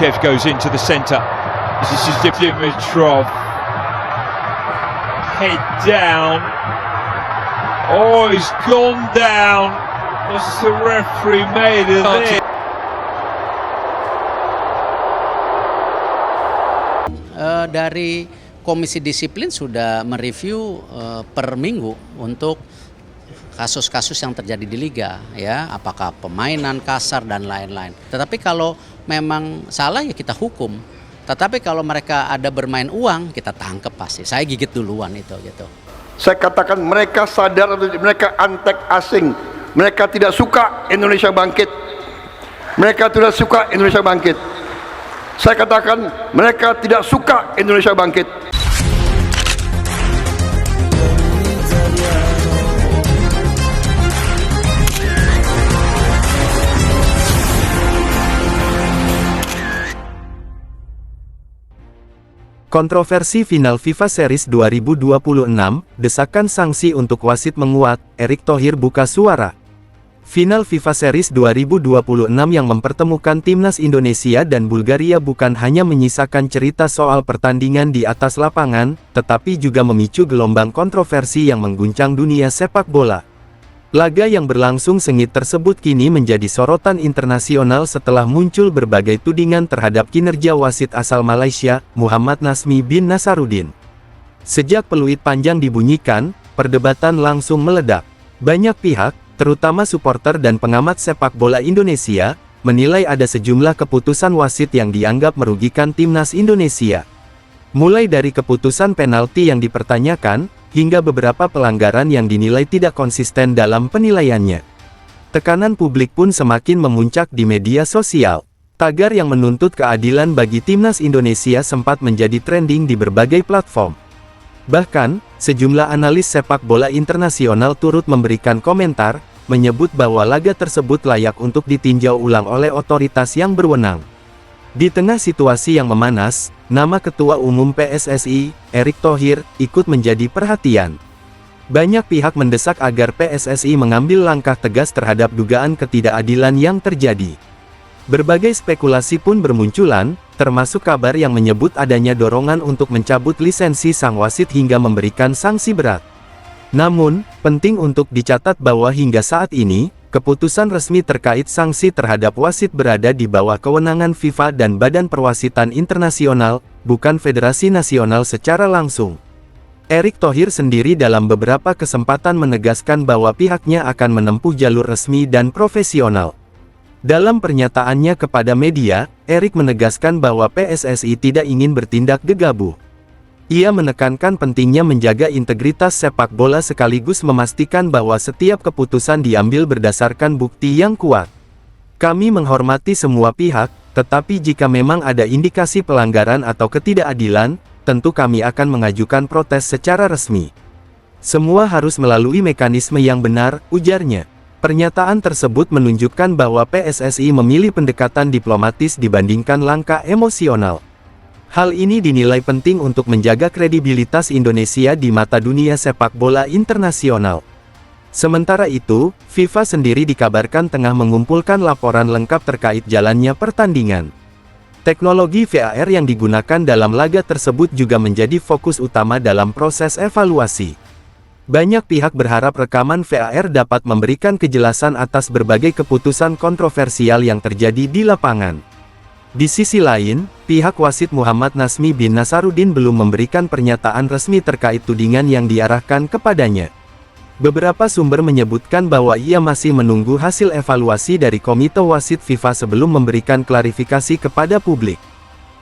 Kev goes into the centre. This is Dimitrov. Head down. Oh, he's gone down. What's the referee made of this? Dari Komisi Disiplin sudah mereview per minggu untuk kasus-kasus yang terjadi di Liga, ya, apakah pemainan kasar dan lain-lain. Tetapi kalau memang salah ya kita hukum. Tetapi kalau mereka ada bermain uang, kita tangkap pasti. Saya gigit duluan itu gitu. Saya katakan mereka sadar atau mereka antek asing. Mereka tidak suka Indonesia bangkit. Mereka tidak suka Indonesia bangkit. Saya katakan mereka tidak suka Indonesia bangkit. Kontroversi final FIFA Series 2026, desakan sanksi untuk wasit menguat, Erick Thohir buka suara. Final FIFA Series 2026 yang mempertemukan timnas Indonesia dan Bulgaria bukan hanya menyisakan cerita soal pertandingan di atas lapangan, tetapi juga memicu gelombang kontroversi yang mengguncang dunia sepak bola. Laga yang berlangsung sengit tersebut kini menjadi sorotan internasional setelah muncul berbagai tudingan terhadap kinerja wasit asal Malaysia, Muhammad Nazmi bin Nasaruddin. Sejak peluit panjang dibunyikan, perdebatan langsung meledak. Banyak pihak, terutama supporter dan pengamat sepak bola Indonesia, menilai ada sejumlah keputusan wasit yang dianggap merugikan timnas Indonesia. Mulai dari keputusan penalti yang dipertanyakan, hingga beberapa pelanggaran yang dinilai tidak konsisten dalam penilaiannya. Tekanan publik pun semakin memuncak di media sosial. Tagar yang menuntut keadilan bagi timnas Indonesia sempat menjadi trending di berbagai platform. Bahkan, sejumlah analis sepak bola internasional turut memberikan komentar, menyebut bahwa laga tersebut layak untuk ditinjau ulang oleh otoritas yang berwenang. Di tengah situasi yang memanas, nama Ketua Umum PSSI, Erick Thohir, ikut menjadi perhatian. Banyak pihak mendesak agar PSSI mengambil langkah tegas terhadap dugaan ketidakadilan yang terjadi. Berbagai spekulasi pun bermunculan, termasuk kabar yang menyebut adanya dorongan untuk mencabut lisensi sang wasit hingga memberikan sanksi berat. Namun, penting untuk dicatat bahwa hingga saat ini, keputusan resmi terkait sanksi terhadap wasit berada di bawah kewenangan FIFA dan Badan Perwasitan Internasional, bukan Federasi Nasional secara langsung. Erick Thohir sendiri dalam beberapa kesempatan menegaskan bahwa pihaknya akan menempuh jalur resmi dan profesional. Dalam pernyataannya kepada media, Erick menegaskan bahwa PSSI tidak ingin bertindak gegabah. Ia menekankan pentingnya menjaga integritas sepak bola sekaligus memastikan bahwa setiap keputusan diambil berdasarkan bukti yang kuat. Kami menghormati semua pihak, tetapi jika memang ada indikasi pelanggaran atau ketidakadilan, tentu kami akan mengajukan protes secara resmi. Semua harus melalui mekanisme yang benar, ujarnya. Pernyataan tersebut menunjukkan bahwa PSSI memilih pendekatan diplomatis dibandingkan langkah emosional. Hal ini dinilai penting untuk menjaga kredibilitas Indonesia di mata dunia sepak bola internasional. Sementara itu, FIFA sendiri dikabarkan tengah mengumpulkan laporan lengkap terkait jalannya pertandingan. Teknologi VAR yang digunakan dalam laga tersebut juga menjadi fokus utama dalam proses evaluasi. Banyak pihak berharap rekaman VAR dapat memberikan kejelasan atas berbagai keputusan kontroversial yang terjadi di lapangan. Di sisi lain, pihak wasit Muhammad Nazmi bin Nasaruddin belum memberikan pernyataan resmi terkait tudingan yang diarahkan kepadanya. Beberapa sumber menyebutkan bahwa ia masih menunggu hasil evaluasi dari Komite Wasit FIFA sebelum memberikan klarifikasi kepada publik.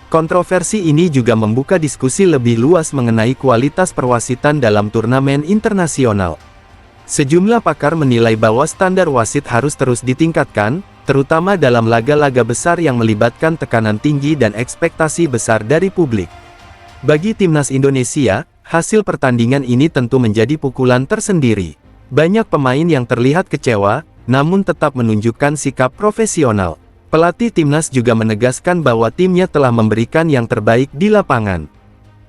Kontroversi ini juga membuka diskusi lebih luas mengenai kualitas perwasitan dalam turnamen internasional. Sejumlah pakar menilai bahwa standar wasit harus terus ditingkatkan, terutama dalam laga-laga besar yang melibatkan tekanan tinggi dan ekspektasi besar dari publik. Bagi timnas Indonesia, hasil pertandingan ini tentu menjadi pukulan tersendiri. Banyak pemain yang terlihat kecewa, namun tetap menunjukkan sikap profesional. Pelatih timnas juga menegaskan bahwa timnya telah memberikan yang terbaik di lapangan.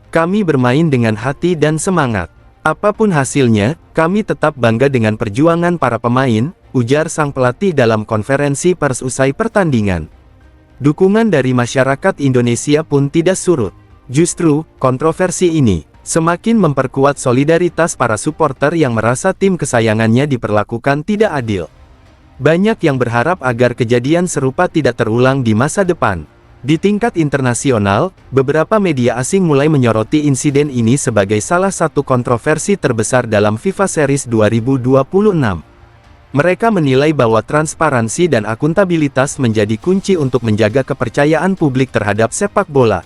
Kami bermain dengan hati dan semangat. Apapun hasilnya, kami tetap bangga dengan perjuangan para pemain, ujar sang pelatih dalam konferensi pers usai pertandingan. Dukungan dari masyarakat Indonesia pun tidak surut. Justru, kontroversi ini semakin memperkuat solidaritas para supporter yang merasa tim kesayangannya diperlakukan tidak adil. Banyak yang berharap agar kejadian serupa tidak terulang di masa depan. Di tingkat internasional, beberapa media asing mulai menyoroti insiden ini sebagai salah satu kontroversi terbesar dalam FIFA Series 2026. Mereka menilai bahwa transparansi dan akuntabilitas menjadi kunci untuk menjaga kepercayaan publik terhadap sepak bola.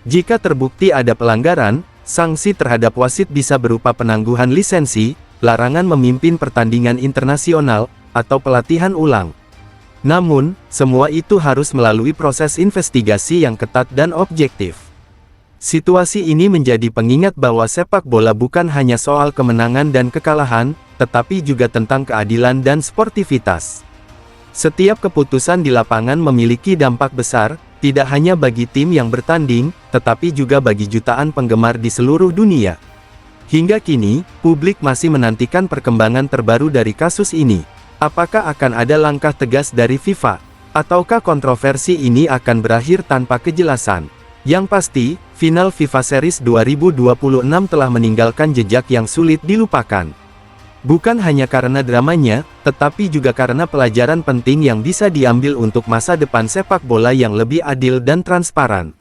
Jika terbukti ada pelanggaran, sanksi terhadap wasit bisa berupa penangguhan lisensi, larangan memimpin pertandingan internasional, atau pelatihan ulang. Namun, semua itu harus melalui proses investigasi yang ketat dan objektif. Situasi ini menjadi pengingat bahwa sepak bola bukan hanya soal kemenangan dan kekalahan, tetapi juga tentang keadilan dan sportivitas. Setiap keputusan di lapangan memiliki dampak besar, tidak hanya bagi tim yang bertanding, tetapi juga bagi jutaan penggemar di seluruh dunia. Hingga kini, publik masih menantikan perkembangan terbaru dari kasus ini. Apakah akan ada langkah tegas dari FIFA? Ataukah kontroversi ini akan berakhir tanpa kejelasan? Yang pasti, final FIFA Series 2026 telah meninggalkan jejak yang sulit dilupakan. Bukan hanya karena dramanya, tetapi juga karena pelajaran penting yang bisa diambil untuk masa depan sepak bola yang lebih adil dan transparan.